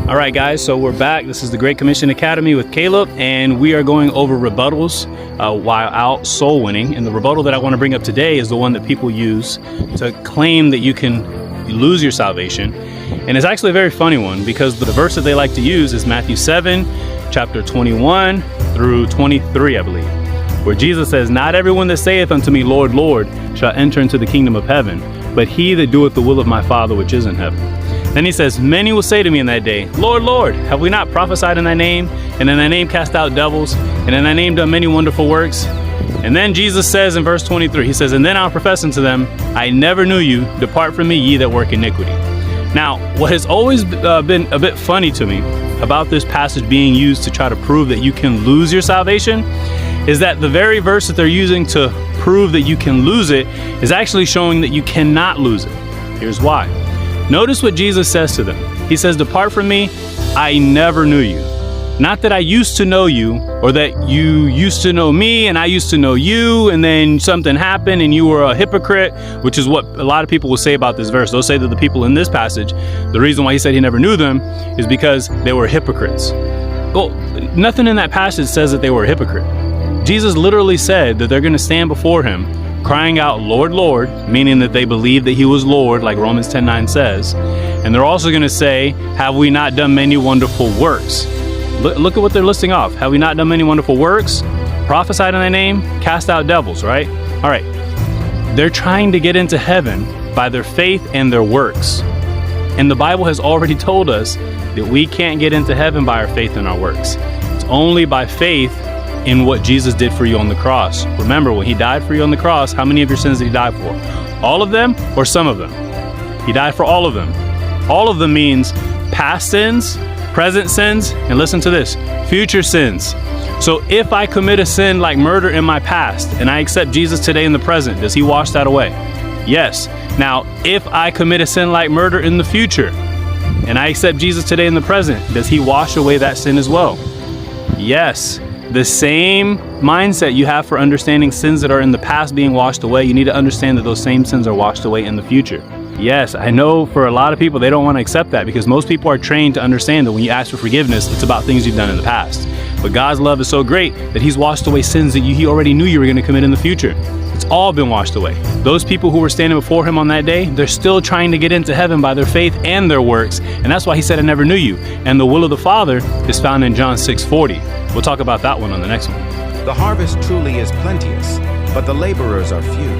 All right, guys, so we're back. This is the Great Commission Academy with Caleb, and we are going over rebuttals while out soul winning. And the rebuttal that I want to bring up today is the one that people use to claim that you can lose your salvation. And it's actually a very funny one, because the verse that they like to use is Matthew 7, chapter 21 through 23, I believe, where Jesus says, "Not everyone that saith unto me, Lord, Lord, shall enter into the kingdom of heaven, but he that doeth the will of my Father which is in heaven." Then he says, "Many will say to me in that day, Lord, Lord, have we not prophesied in thy name? And in thy name cast out devils? And in thy name done many wonderful works?" And then Jesus says in verse 23, he says, "And then I'll profess unto them, I never knew you. Depart from me, ye that work iniquity." Now, what has always been a bit funny to me about this passage being used to try to prove that you can lose your salvation is that the very verse that they're using to prove that you can lose it is actually showing that you cannot lose it. Here's why. Notice what Jesus says to them. He says, "Depart from me, I never knew you." Not that I used to know you, or that you used to know me and I used to know you, and then something happened and you were a hypocrite, which is what a lot of people will say about this verse. They'll say that the people in this passage, the reason why he said he never knew them is because they were hypocrites. Well, nothing in that passage says that they were a hypocrite. Jesus literally said that they're going to stand before him crying out, "Lord, Lord," meaning that they believe that he was Lord, like Romans 10:9 says. And they're also going to say, "Have we not done many wonderful works?" Look at what they're listing off. "Have we not done many wonderful works? Prophesied in thy name? Cast out devils," right? All right. They're trying to get into heaven by their faith and their works. And the Bible has already told us that we can't get into heaven by our faith and our works. It's only by faith in what Jesus did for you on the cross. Remember, when he died for you on the cross, how many of your sins did he die for? All of them or some of them? He died for all of them. All of them means past sins, present sins, and listen to this, future sins. So if I commit a sin like murder in my past and I accept Jesus today in the present, does he wash that away? Yes. Now, if I commit a sin like murder in the future and I accept Jesus today in the present, does he wash away that sin as well? Yes. The same mindset you have for understanding sins that are in the past being washed away, you need to understand that those same sins are washed away in the future. Yes, I know for a lot of people, they don't want to accept that, because most people are trained to understand that when you ask for forgiveness, it's about things you've done in the past. But God's love is so great that he's washed away sins that he already knew you were going to commit in the future. It's all been washed away. Those people who were standing before him on that day, they're still trying to get into heaven by their faith and their works. And that's why he said, "I never knew you." And the will of the Father is found in John 6:40. We'll talk about that one on the next one. The harvest truly is plenteous, but the laborers are few.